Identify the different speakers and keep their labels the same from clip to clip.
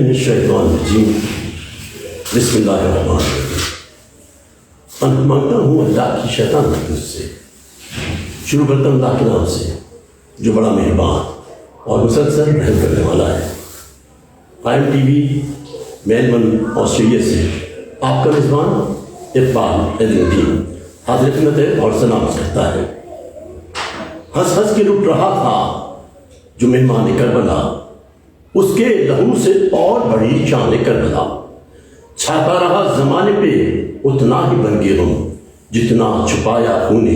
Speaker 1: من الشیطان الرجیم بسم اللہ الرحمن الرحیم. میں مانگتا ہوں اللہ کی شیطان محفوظ سے. شروع کرتا ہوں اللہ کے نام سے جو بڑا مہربان اور مسلسل رحم کرنے والا ہے. قائم ٹی وی میلبرن آسٹریلیا سے آپ کا میزبان اقبال الدین حاضر خدمت ہے اور سلام کرتا ہے. ہنس ہنس کے لٹ رہا تھا جو مہمان کربلا، اس کے لہو سے اور بڑی شان کربلا. چھاتا رہا زمانے پہ اتنا ہی بن گئے ہم جتنا چھپایا خون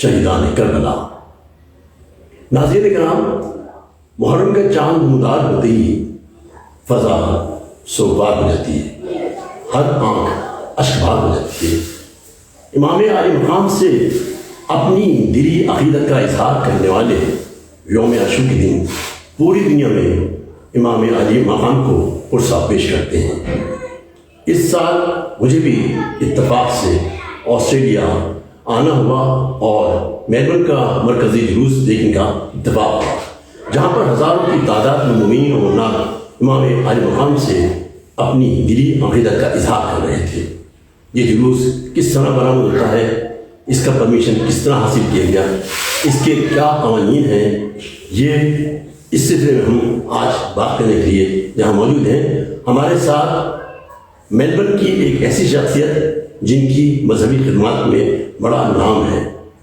Speaker 1: شہیدان کربلا. ناظرین کرام، محرم کا چاند نمودار ہوتے ہی فضا سوگوار ہو جاتی ہے، ہر آنکھ اشکبار ہو جاتی ہے. امام عالی مقام سے اپنی دلی عقیدت کا اظہار کرنے والے یوم عاشور کے دن پوری دنیا میں امام علی مقام کو پرسا پیش کرتے ہیں. اس سال مجھے بھی اتفاق سے آسٹریلیا آنا ہوا اور میلبرن کا مرکزی جلوس دیکھنے کا اتفاق ہوا، جہاں پر ہزاروں کی تعداد میں مومنین اور مومنات امام علی مقام سے اپنی دلی عقیدت کا اظہار کر رہے تھے. یہ جلوس کس طرح برآمد ہوتا ہے، اس کا پرمیشن کس طرح حاصل کیا گیا، اس کے کیا قوانین ہیں، یہ اس سلسلے میں ہم آج بات کرنے کے لیے جہاں موجود ہیں. ہمارے ساتھ میلبرن کی ایک ایسی شخصیت جن کی مذہبی خدمات میں بڑا نام ہے،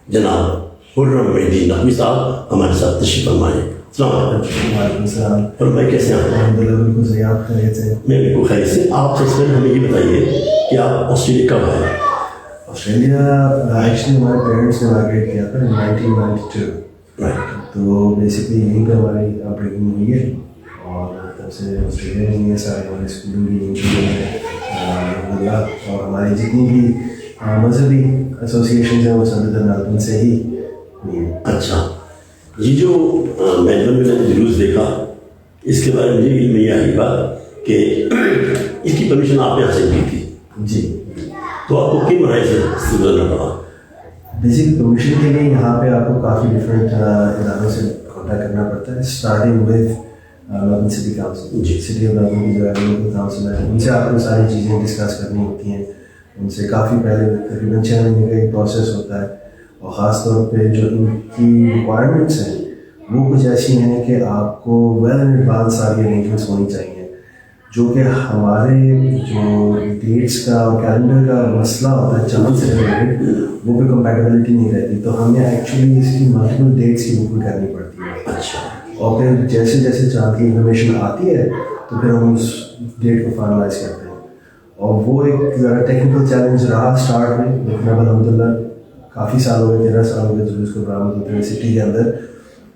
Speaker 1: جناب خرم مہدی نقوی صاحب ہمارے ساتھ تشریف فرمائیں. السلام علیکم.
Speaker 2: وعلیکم السلام.
Speaker 1: اور بھائی کیسے ہیں؟
Speaker 2: الحمدللہ بالکل صحیح. آپ خیریت سے؟
Speaker 1: میں بالکل خیریت سے. آپ سب سے پہلے ہمیں یہ بتائیے کہ آپ آسٹریلیا کب آئے؟
Speaker 2: آسٹریلیا ایکچولی ہمارے پیرنٹس نے مائگریٹ کیا تھا 1992. تو بیسکلی یہیں پہ ہماری اپبرنگنگ ہوئی ہے اور تب سے آسٹریلیا میں ہی ہے. سارے ہمارے اسکولنگ بھی یہیں کی ہے الحمدللہ. اور ہماری جتنی بھی مذہبی ایسوسیشنز ہیں وہ سب میلبرن سے ہی ہوئی ہیں.
Speaker 1: اچھا، یہ جو میلبرن میں نے جلوس دیکھا، اس کے بارے میں مجھے علم یہ آئی بات کہ اس کی پرمیشن آپ نے حاصل کی تھی.
Speaker 2: جی.
Speaker 1: تو آپ کو کن مراحل سے گزرنا پڑا؟
Speaker 2: بیسک پرمیشن کے لیے یہاں پہ آپ کو کافی ڈفرینٹ اداروں سے کانٹیکٹ کرنا پڑتا ہے، starting with Melbourne city council.
Speaker 1: جی.
Speaker 2: سٹی آف میلبرن کی جو ہے لوکل کاؤنسل ہے، ان سے آپ کو ساری چیزیں ڈسکس کرنی ہوتی ہیں. ان سے کافی پہلے تقریباً 6 مہینے کا ایک پروسیس ہوتا ہے. اور خاص طور پہ جو ان کی ریکوائرمنٹس ہیں وہ کچھ ایسی ہیں کہ آپ کو ویل ان ایڈوانس ساری ارینجمنٹس ہونی چاہیے، جو کہ ہمارے جو ڈیٹس کا اور کیلنڈر کا مسئلہ ہوتا ہے چاند سے ریلیٹڈ، وہ بھی کمپیٹیبلٹی نہیں رہتی. تو ہمیں ایکچولی اس کی ملٹیپل ڈیٹس کی بکنگ کرنی پڑتی ہے.
Speaker 1: اچھا.
Speaker 2: اور پھر جیسے جیسے چاند کی انفارمیشن آتی ہے تو پھر ہم اس ڈیٹ کو فائنلائز کرتے ہیں. اور وہ ایک ذرا ٹیکنیکل چیلنج رہا اسٹارٹ میں، لیکن اب الحمدللہ کافی سال ہو گئے، 13 سال ہو گئے جلوس کو برآمد ہوتے ہیں سٹی کے اندر.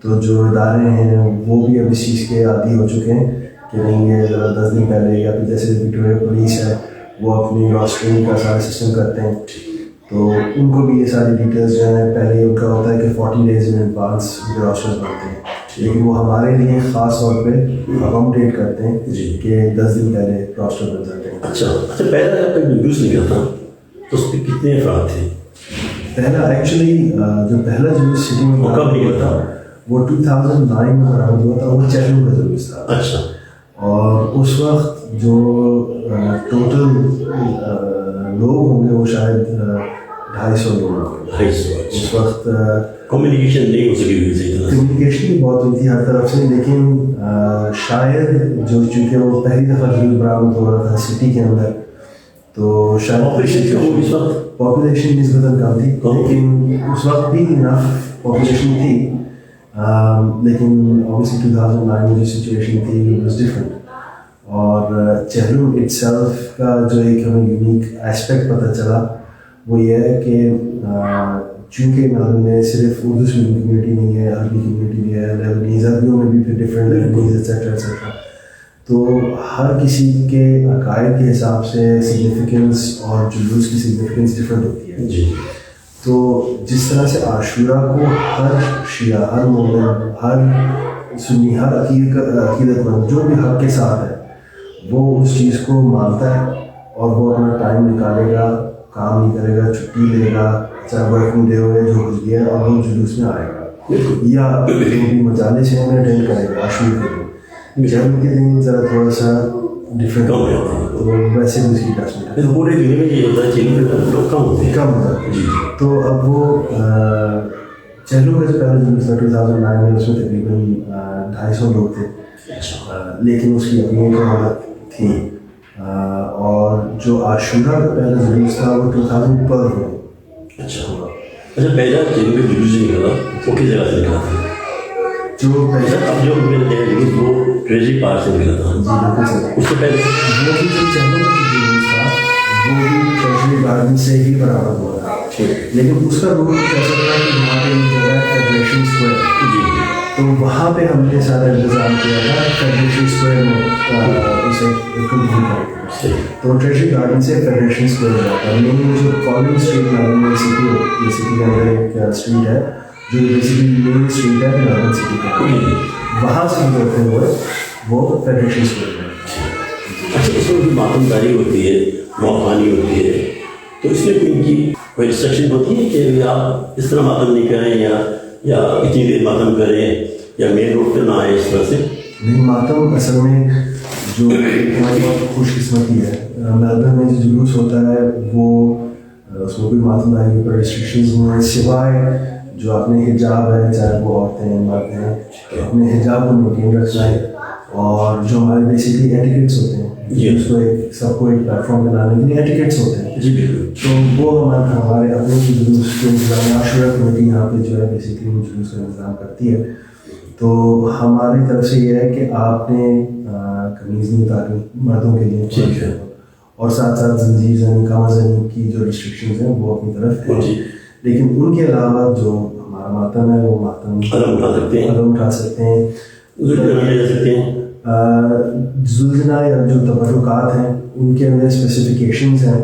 Speaker 2: تو جو ادارے ہیں وہ بھی اب اس چیز کے عادی ہو چکے ہیں کہ نہیں یہ ذرا 10 دن پہلے، یا پھر جیسے وکٹوریا پولیس ہے وہ اپنی روسٹرنگ کا سارا سسٹم کرتے ہیں. تو ان کو بھی یہ ساری ڈیٹیلز جو ہیں پہلے ان کا ہوتا ہے کہ 40 days in advance راسٹرز بنتے ہیں، لیکن وہ ہمارے لیے خاص طور پہ اکاموڈیٹ کرتے ہیں کہ 10 دن پہلے راسٹر بن جاتے ہیں.
Speaker 1: اچھا. پہلا جب تک جلوس نکلا تھا تو اس پہ کتنے افراد تھے؟
Speaker 2: پہلا ایکچولی جو پہلا جلوس سٹی میں
Speaker 1: کب نکلا تھا؟
Speaker 2: وہ 2009 میں برآمد ہوا تھا. وہ چہلم کا جلوس تھا.
Speaker 1: اچھا.
Speaker 2: اور اس وقت جو ٹوٹل لوگ ہوں گے وہ شاید 250 لوگ ہوں گے.
Speaker 1: 250.
Speaker 2: اس وقت
Speaker 1: کمیونیکیشن نہیں ہو سکی ہوئی تھی.
Speaker 2: کمیونیکیشن بھی بہت ہوئی تھی ہر طرف سے، لیکن شاید جو چونکہ وہ پہلی دفعہ جلوس برآمد ہو رہا تھا سٹی کے اندر، تو شاید پاپولیشن نسبتاً کم تھی، لیکن اس وقت بھی انف پاپولیشن تھی. لیکن اوبیسلی 2009 میں جو سچویشن تھی واز ڈفرنٹ. اور چہلم اٹ سیلف کا جو ایک ہمیں یونیک ایسپیکٹ پتہ چلا وہ یہ ہے کہ چونکہ میلبرن میں صرف اردو اسپیکنگ کمیونٹی نہیں ہے، عربی کمیونٹی بھی ہے، لیبنیز عربیوں میں بھی پھر ڈفرینٹ لیبنیز ایٹسیٹرا ایٹسیٹرا. تو ہر کسی کے عقائد کے حساب سے سگنیفیکنس اور جلوس کی سگنیفیکنس ڈفرینٹ ہوتی ہے.
Speaker 1: جی.
Speaker 2: تو جس طرح سے عاشورہ کو ہر شیعہ، ہر مومن، ہر سنی، ہر عقیدت مند جو بھی حق کے ساتھ ہے وہ اس چیز کو مانتا ہے اور وہ اپنا ٹائم نکالے گا، کام نہیں کرے گا، چھٹی لے گا، چاہے ورکنگ ڈے ہوئے جو کچھ بھی ہے، اور وہ جلوس میں آئے گا یا جو بھی مجالس ہیں انہیں اٹینڈ کرے گا عاشور کے دن. جنگ کے دن ذرا تھوڑا سا डिफरेंट
Speaker 1: कम रहते हैं।
Speaker 2: तो वैसे भी उसकी टेस्ट नहीं
Speaker 1: नहीं तो पूरे दुनिया में ये होता है चीनी में लोग कम होते हैं।
Speaker 2: कम होता है।
Speaker 1: जी
Speaker 2: तो अब वो चहलों का जो पहला जुलूस था 2009 में, उसमें तकरीबन 250 लोग थे, लेकिन उसकी अपनी एक हालत थी। और जो आशूरा का पहला जुलूस था वो 2012 में।
Speaker 1: अच्छा पहला चीनी में जुलूस निकला वो किस जगह से निकला था?
Speaker 2: जो पहला
Speaker 1: अब जो मैंने देखा जुलूस वो ट्रेजिक पार्क से निकला था।
Speaker 2: जी बिल्कुल सही।
Speaker 1: उससे पहले
Speaker 2: वो भी जो चहलों का जो जुलूस था वो भी ट्रेजरी गार्डन से ही बराबर हुआ था, लेकिन उसका रूट कुछ ऐसा था कि वहाँ पे एक जगह है फेडरेशन स्क्वायर,
Speaker 1: जी
Speaker 2: तो वहाँ पे हमने सारा इंतज़ाम किया था फेडरेशन स्क्वायर में उसे कंप्लीट करके।
Speaker 1: सही
Speaker 2: तो ट्रेजरी गार्डन से फेडरेशन स्क्वायर हुआ था। मेन जो कॉलिंग स्ट्रीट मेलबर्न सिटी के अंदर एक स्ट्रीट है जो बेसिकली मेन स्ट्रीट है मेलबर्न सिटी का, वहाँ से गुजरते हुए वो फेडरेशन स्क्वायर में।
Speaker 1: अच्छा इसमें भी मातमदारी होती है, मौहानी होती है, तो इसमें कोई इनकी कोई रिस्ट्रिक्शन होती है कि आप इस तरह मातम नहीं करें या इतनी देर मातम करें या मेन रोड पर ना आए इस तरह से?
Speaker 2: नहीं, मातम असल में जो हमारी बहुत खुशकिस्मती है, मेलबर्न में जो जुलूस होता है वो उसमें कोई मातमदारी के ऊपर रिस्ट्रिक्शंस नहीं है, सिवाय जो अपने हिजाब है, चाहे वो औरतें हैं मर्द हैं, अपने हिजाब को मेनटेन रखना है। और जो हमारे बेसिकली एटिकेट्स होते हैं, उसको एक सबको एक प्लेटफॉर्म बनाने के लिए एटिकेट्स होते हैं
Speaker 1: जी बिल्कुल,
Speaker 2: तो वो हमारे अपने जुलूस के इंतजाम आशुरा कमेटी यहाँ पे जो है बेसिकली वो जुलूस का इंतजाम करती है। तो हमारी तरफ से ये है कि आपने कमीज़ नहीं उतारनी मर्दों के लिए,
Speaker 1: ठीक है,
Speaker 2: और साथ साथ जंजीर ज़नी कामा ज़नी की जो रिस्ट्रिक्शंस हैं वो अपनी तरफ है, लेकिन उनके अलावा जो हमारा मातम है वो मातम
Speaker 1: कदम उठा सकते हैं,
Speaker 2: कदम उठा सकते हैं,
Speaker 1: ले सकते हैं।
Speaker 2: जुल्जना या जो तबरुकात हैं उनके अंदर स्पेसिफिकेशंस हैं,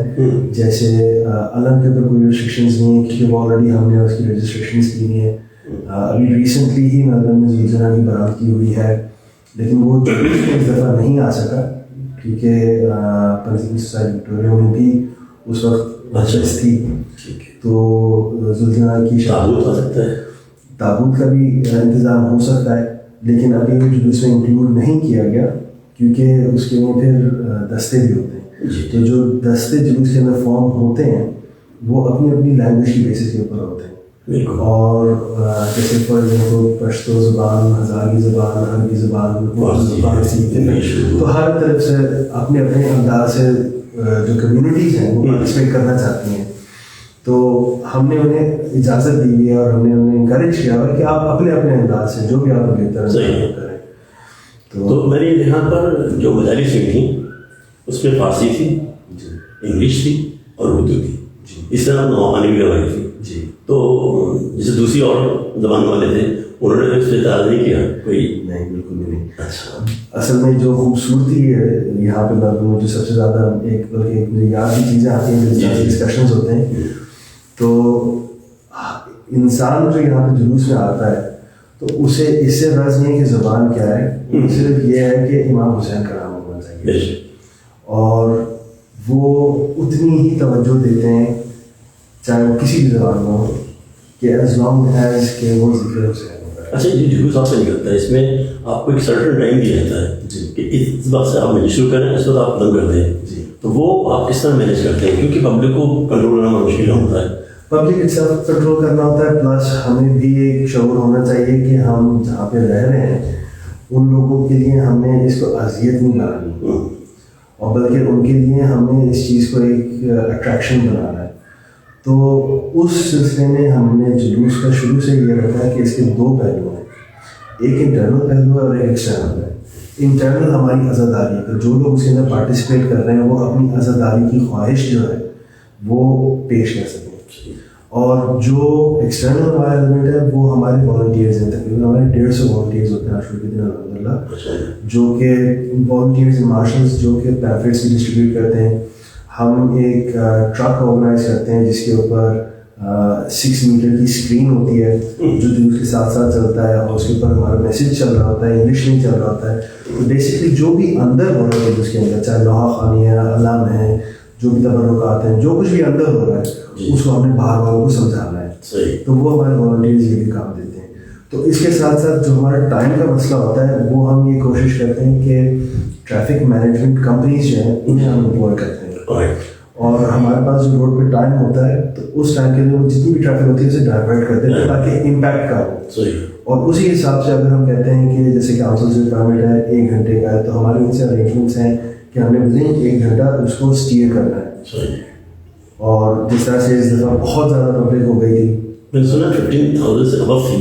Speaker 2: जैसे अलम के ऊपर कोई रिस्ट्रिक्शंस नहीं है क्योंकि वो ऑलरेडी हमने उसकी रजिस्ट्रेशंस की हुई है। अभी रिसेंटली ही मेलबर्न में जुल्जना की बरात की हुई है, लेकिन वो इस दफ़ा नहीं आ सका क्योंकि पंजाबी सोसाइटी विक्टोरिया में भी उस वक्त बचत थी, तो जुल्जना की
Speaker 1: ताबूत आ सकता है,
Speaker 2: ताबूत का भी इंतज़ाम हो सकता है, लेकिन अभी वो जुलूस में इंक्लूड नहीं किया गया क्योंकि उसके में फिर दस्ते भी होते हैं। तो जो दस्ते जुलूस के अंदर फॉर्म होते हैं वो अपनी अपनी लैंग्वेज की बेसिस के ऊपर होते हैं, और जैसे फॉर एग्जाम्पल पश्तो ज़ुबान, हज़ारी ज़ुबान, अरबी ज़ुबान, फारसी, तो हर तरफ से अपने अपने अंदाज से जो कम्युनिटीज़ हैं वो पार्टिसिपेट करना चाहती हैं। तो हमने उन्हें इजाज़त दी हुई है और हमने उन्हें इंकरेज किया है कि आप अपने अपने अंदाज से जो भी आपको बेहतर करें। तो
Speaker 1: मैंने यहाँ पर जो मजालिस हुई थी उसमें फारसी थी, इंग्लिश थी और उर्दू थी, इस तरह नौहानी भी करवाई थी जी। तो जैसे दूसरी और जबान वाले थे उन्होंने इस पर इताराज़ नहीं किया कोई?
Speaker 2: नहीं, बिल्कुल भी नहीं। अच्छा, असल में जो खूबसूरती है यहाँ पे मेलबर्न में जो सबसे ज़्यादा बल्कि मुझे याद की चीज़ें आती हैं, डिस्कशंस होते हैं, तो इंसान जो यहाँ पे जुलूस में आता है तो उसे इससे रज़ नहीं है कि ज़बान क्या है, सिर्फ ये है कि इमाम हुसैन का नाम होना चाहिए, और वो उतनी ही तवज्जो देते हैं चाहे वो किसी भी ज़बान में हो कि एज लॉन्ग एज के वो ज़िक्र हुसैन।
Speaker 1: अच्छा, ये जुलूस आपसे निकलता है, इसमें आपको एक सर्टन टाइम दिया जाता है
Speaker 2: जी
Speaker 1: कि इस वक्त से आप मैनेज शुरू करें, इस वक्त आप खत्म कर दें
Speaker 2: जी।
Speaker 1: तो वो आप किस तरह मैनेज करते हैं, क्योंकि पब्लिक को कंट्रोल करना मुश्किल होता है,
Speaker 2: पब्लिक इटसेल्फ कंट्रोल करना होता है, प्लस हमें भी एक शऊर होना चाहिए कि हम जहाँ पे रह रहे हैं उन लोगों के लिए हमें इसको अजियत नहीं बनानी, और बल्कि उनके लिए हमें इस चीज़ को एक अट्रैक्शन बनाना है। तो उस सिलसिले में हमने जुलूस का शुरू से ये रखा है कि इसके दो पहलू हैं, एक इंटरनल पहलू है और एक एक्सटर्नल है। इंटरनल हमारी आज़ादारी है, तो जो लोग उसके अंदर पार्टिसिपेट कर रहे हैं वो अपनी आज़ादारी की ख्वाहिश जो है वो पेश कर सकें, और जो एक्सटर्नल हमारा एलिमेंट है वो हमारे वॉलंटियर्स हैं, तकरीबन हमारे 150 वॉलंटियर्स होते हैं आशुरा के दिन अल्हम्दुलिल्लाह, जो कि वॉलंटियर्स एंड मार्शल्स जो कि पैम्फलेट्स भी डिस्ट्रीब्यूट करते हैं। हम एक ट्रक ऑर्गेनाइज करते हैं जिसके ऊपर 6 मीटर की स्क्रीन होती है जो जुलूस के साथ साथ चलता है, और उसके ऊपर हमारा मैसेज चल रहा होता है, इंग्लिश में चल रहा होता है। तो बेसिकली जो भी अंदर हो रहा है जुलूस के अंदर, चाहे लोहा खानी है, अलाम है, जो भी तबरुकात हैं, जो कुछ भी अंदर हो रहा है उसको हमने बाहर वालों को समझाना है, तो वो हमारे वॉलंटियर्स ये भी काम देते हैं। तो इसके साथ साथ जो हमारा टाइम का मसला होता है वो हम ये कोशिश करते हैं कि ट्रैफिक मैनेजमेंट कंपनीज जो हैं उन्हें हम एम्प्लॉय करते हैं,
Speaker 1: राइट,
Speaker 2: और हमारे पास जो रोड पे टाइम होता है तो उस टाइम के लिए वो जितनी भी ट्रैफिक होती है उसे डाइवर्ट कर देते हैं ताकि इम्पैक्ट का हो।
Speaker 1: सही,
Speaker 2: और उसी हिसाब से अगर हम कहते हैं कि जैसे काउंसिल से परमिट है 1 घंटे का है, तो हमारे उनसे अरेंजमेंट्स हैं कि हमने विदिन 1 घंटा उसको स्टीयर करना है।
Speaker 1: सही।
Speaker 2: और जिस तरह से इस दफ़ा बहुत ज़्यादा पब्लिक हो गई थी,
Speaker 1: मैंने सुना 15,000 से above थी।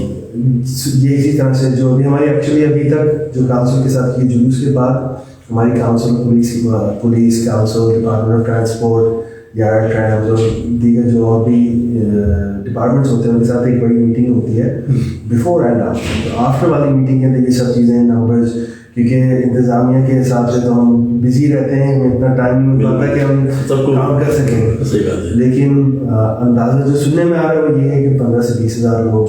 Speaker 2: ये इसी तरह से जो भी हमारी एक्चुअली अभी तक जो काउंसिल के साथ की जुलूस के बाद हमारी council police council, department of transport या ट्रांस और दीगर जो और भी डिपार्टमेंट्स होते हैं उनके साथ एक बड़ी मीटिंग होती है बिफोर एंड आफ्टर। तो आफ्टर वाली मीटिंग के अंदर ये सब चीज़ें नंबर्स, क्योंकि इंतज़ामिया के हिसाब से तो हम बिजी रहते हैं, इतना टाइम नहीं मिल पाता कि हम काम कर सकें।
Speaker 1: सही बात है।
Speaker 2: लेकिन अंदाज़ा जो सुनने में आ रहा है वो ये है कि 15 से 20 हज़ार लोग।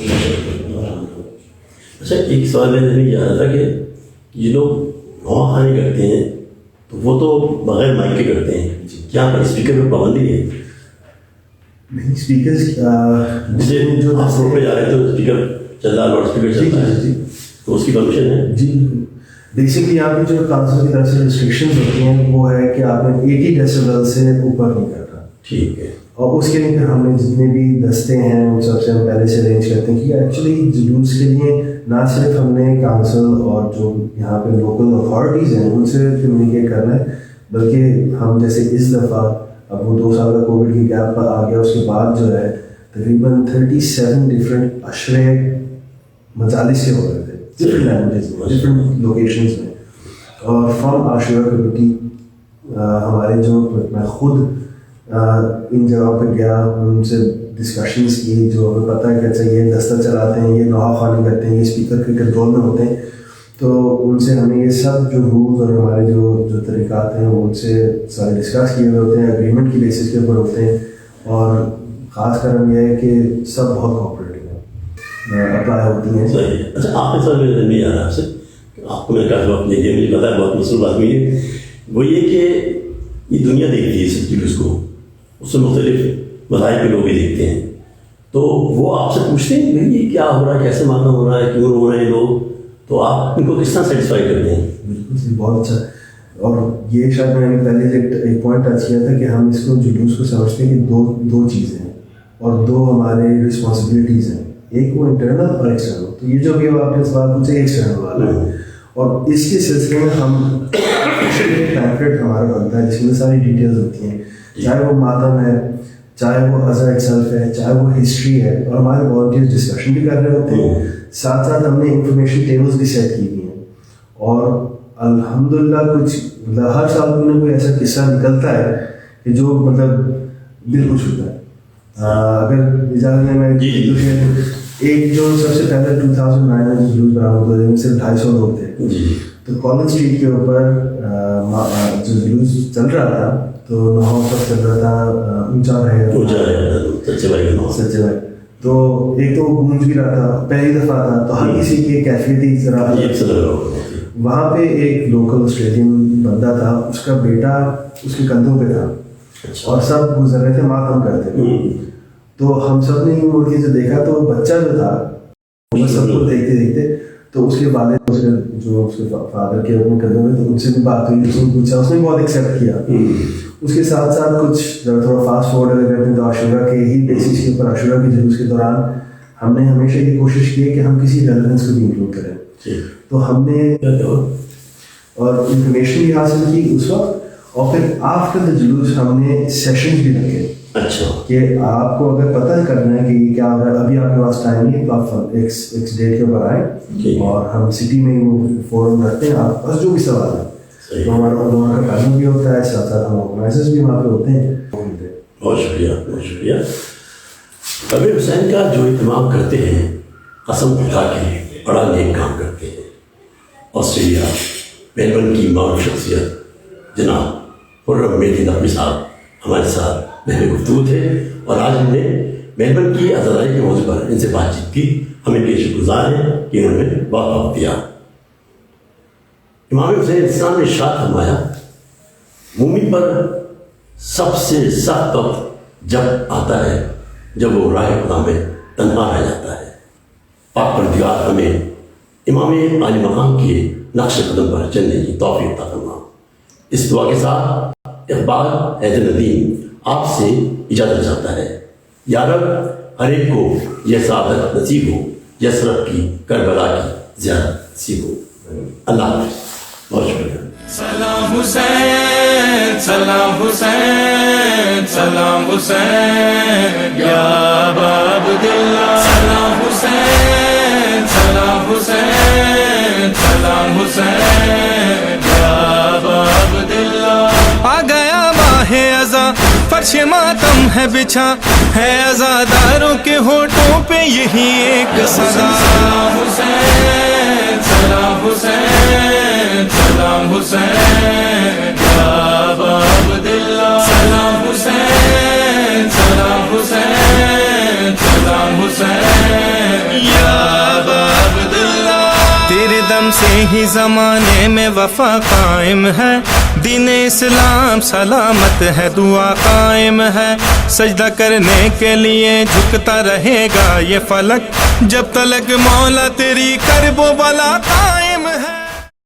Speaker 1: अच्छा, एक सवाल मैंने ये याद था कि ये लोग नवा खाने करते हैं तो वो तो बगैर माइक के करते हैं, क्या पर स्पीकर पर पाबंदी है?
Speaker 2: नहीं, स्पीकर्स
Speaker 1: जैसे जो आप रोड पे जा रहे हैं तो स्पीकर चल रहा है, लाउड स्पीकर चल रहा है, तो उसकी परमिशन है? जी,
Speaker 2: बेसिकली यहाँ पे जो काउंसिल की तरफ से रिस्ट्रिक्शंस होती हैं वो है कि आपने 80 डेसिबल से ऊपर नहीं करना।
Speaker 1: ठीक है।
Speaker 2: और उसके लिए फिर हमने जितने भी दस्ते हैं उन सबसे हम पहले से अरेंज करते हैं कि एक्चुअली जुलूस के लिए ना सिर्फ हमने काउंसिल और जो यहाँ पे लोकल अथॉरिटीज़ हैं उनसे कम्युनिकेट करना है, बल्कि हम जैसे इस दफ़ा अब वो 2 साल का कोविड की गैप आ गया, उसके बाद जो है तकरीबन 37 डिफरेंट अशरे मजालिस के हो रहे थे, डिफरेंट लैंग्वेजेस में, डिफरेंट लोकेशंस में। और फ्रॉम आशुरा कम्युनिटी हमारे जो मैं खुद इन जगहों पे गया, उनसे डिस्कशंस की, जो हमें पता है कि अच्छा ये दस्ता चलाते हैं, ये नहा खानी करते हैं, ये स्पीकर के कंट्रोल में होते हैं, तो उनसे हमें ये सब जो रूल्स और हमारे जो तरीक़ात हैं वो उनसे सारे डिस्कस किए हुए होते हैं, एग्रीमेंट की बेसिस के ऊपर होते हैं। और ख़ास कर हम यह है कि सब बहुत कोऑपरेटिव हैं, अप्लाई होती हैं।
Speaker 1: सही है। अच्छा, आपके साथ मेरे नहीं आ रहा आपसे, आपको मैंने काफ़ी वक्त नहीं दिया, मुझे पता है बहुत मसरूफ़ आदमी है, वो ये कि ये दुनिया देखती है इस जुलूस को, उसमें मुख्तलिफ मज़ाहिब के लोग भी देखते हैं, तो वो आपसे पूछते हैं कि ये क्या हो रहा है, कैसे मालूम हो रहा है, क्यों हो रहे हैं लोग, तो आप इनको किस तरह सेटिस्फाई करते हैं?
Speaker 2: बिल्कुल, बहुत अच्छा। और ये शायद मैंने पहले एक पॉइंट टच किया था कि हम इसको जुलूस को समझते हैं कि दो चीज़ें हैं और 2 हमारे रिस्पॉन्सिबिलिटीज़ हैं, एक वो इंटरनल और एक्सटर्नल। तो ये जो भी आपने सवाल पूछे एक्सटर्नल वाला है, और इसके सिलसिले में हम पैम्फलेट हमारा बनता है जिसमें सारी डिटेल्स होती हैं, चाहे वो मातम है, चाहे वो अज़ा इटसेल्फ है, चाहे वो हिस्ट्री है, और हमारे वॉलंटियर्स डिस्कशन भी कर रहे होते हैं। साथ साथ हमने इंफॉर्मेशन टेबल्स भी सेट की हुई हैं, और अल्हम्दुलिल्लाह कुछ मतलब हर साल कोई ना कोई ऐसा किस्सा निकलता है कि जो मतलब दिल को छूता है। अगर इजाज़त में एक जो सबसे पहले 2009 में जुलूस बरामद हुए जिनमें सिर्फ 250 लोग थे, तो कॉलेज स्ट्रीट के ऊपर जो जुलूस चल रहा था, तो नहाव पर चल रहा था ऊंचा रहेगा सच्चे भाई, तो एक तो गूंज भी रहा था, पहली दफ़ा था, तो हर किसी की कैफियत ज़रा। वहाँ पे एक लोकल ऑस्ट्रेलियन बंदा था, उसका बेटा उसके कंधों पे था, और सब गुजर रहे थे, मातम करते थे। तो हम सब ने मुड़ के जो देखा, तो बच्चा जो था वो सबको देखते देखते, तो उसके वालिद उसके फादर के अपने कंधों में, तो उनसे भी बात हुई, उसने पूछा, उसने बहुत एक्सेप्ट किया। उसके साथ साथ कुछ थोड़ा फास्ट फॉरवर्ड अगर करते हैं तो आशुरा के ही बेसिस के ऊपर, आशुरा के जुलूस के दौरान हमने हमेशा ये कोशिश की है कि हम किसी रेलेवेंस को भी इंक्लूड करें। तो हमने और इंफॉर्मेशन भी हासिल की उस वक्त, और फिर आफ्टर द जुलूस हमने सेशंस भी रखे।
Speaker 1: अच्छा,
Speaker 2: कि आपको अगर पता करना है कि क्या हो रहा है, अभी आपके पास टाइम नहीं है, तो आप एक्स डेट के ऊपर आए, और हम सिटी में ही वो फोरम रखते हैं, आप बस जो भी सवाल है, तो हमारा वहाँ का पैनल भी होता है, साथ साथ हम ऑर्गेनाइजर्स भी वहाँ पे होते हैं।
Speaker 1: बहुत शुक्रिया, बहुत शुक्रिया। कबीर हुसैन का जो इत्माम करते हैं, कसम खुदा के बड़ा नेक काम करते हैं। ऑस्ट्रेलिया मेलबर्न की मारूफ शख्सियत जनाब खुर्रम मेहदी नकवी साहब हमारे साथ महफ़िल गुफ्तगू थे, और आज हमने मेलबर्न की आज़ादी के मौजू पर इनसे बातचीत की। हमें इनके शुक्रगुज़ार हैं कि इन्होंने बहुत वक्त दिया। इमाम हुसैन इस्लाम ने इरशाद फरमाया, मुमिन पर सबसे सख्त वक्त जब आता है जब वो राह खुदा में तन्हा रह जाता है। पाक परवरदिगार हमें इमाम आली मकाम के नक्श कदम पर चलने की तौफीक अता फरमा। اس دعا کے ساتھ اقبال حیدر ندیم آپ سے اجازت چاہتا ہے. یا رب ہر ایک کو یہ سعادت نصیب ہو، یسرف کی کربلا کی زیارت نصیب ہو. اللہ حافظ. بہت شکریہ.
Speaker 3: سلام حسین سلام حسین سلام حسین یا ابا عبداللہ. سلام حسین سلام حسین سلام حسین یا ابا عبداللہ. آ گیا ماہ ازاں فرش ماتم ہے بچھا ہے عزاداروں کے ہونٹوں پہ یہی ایک صدا. سلام حسین سلام حسین سلام حسین یا ابا عبداللہ. سلام حسین سلام حسین سلام حسین یا ابا عبداللہ. تیرے دم سے ہی زمانے میں وفا قائم ہے، دین اسلام سلامت ہے، دعا قائم ہے. سجدہ کرنے کے لیے جھکتا رہے گا یہ فلک جب تلک مولا تیری کرب و بلا قائم ہے.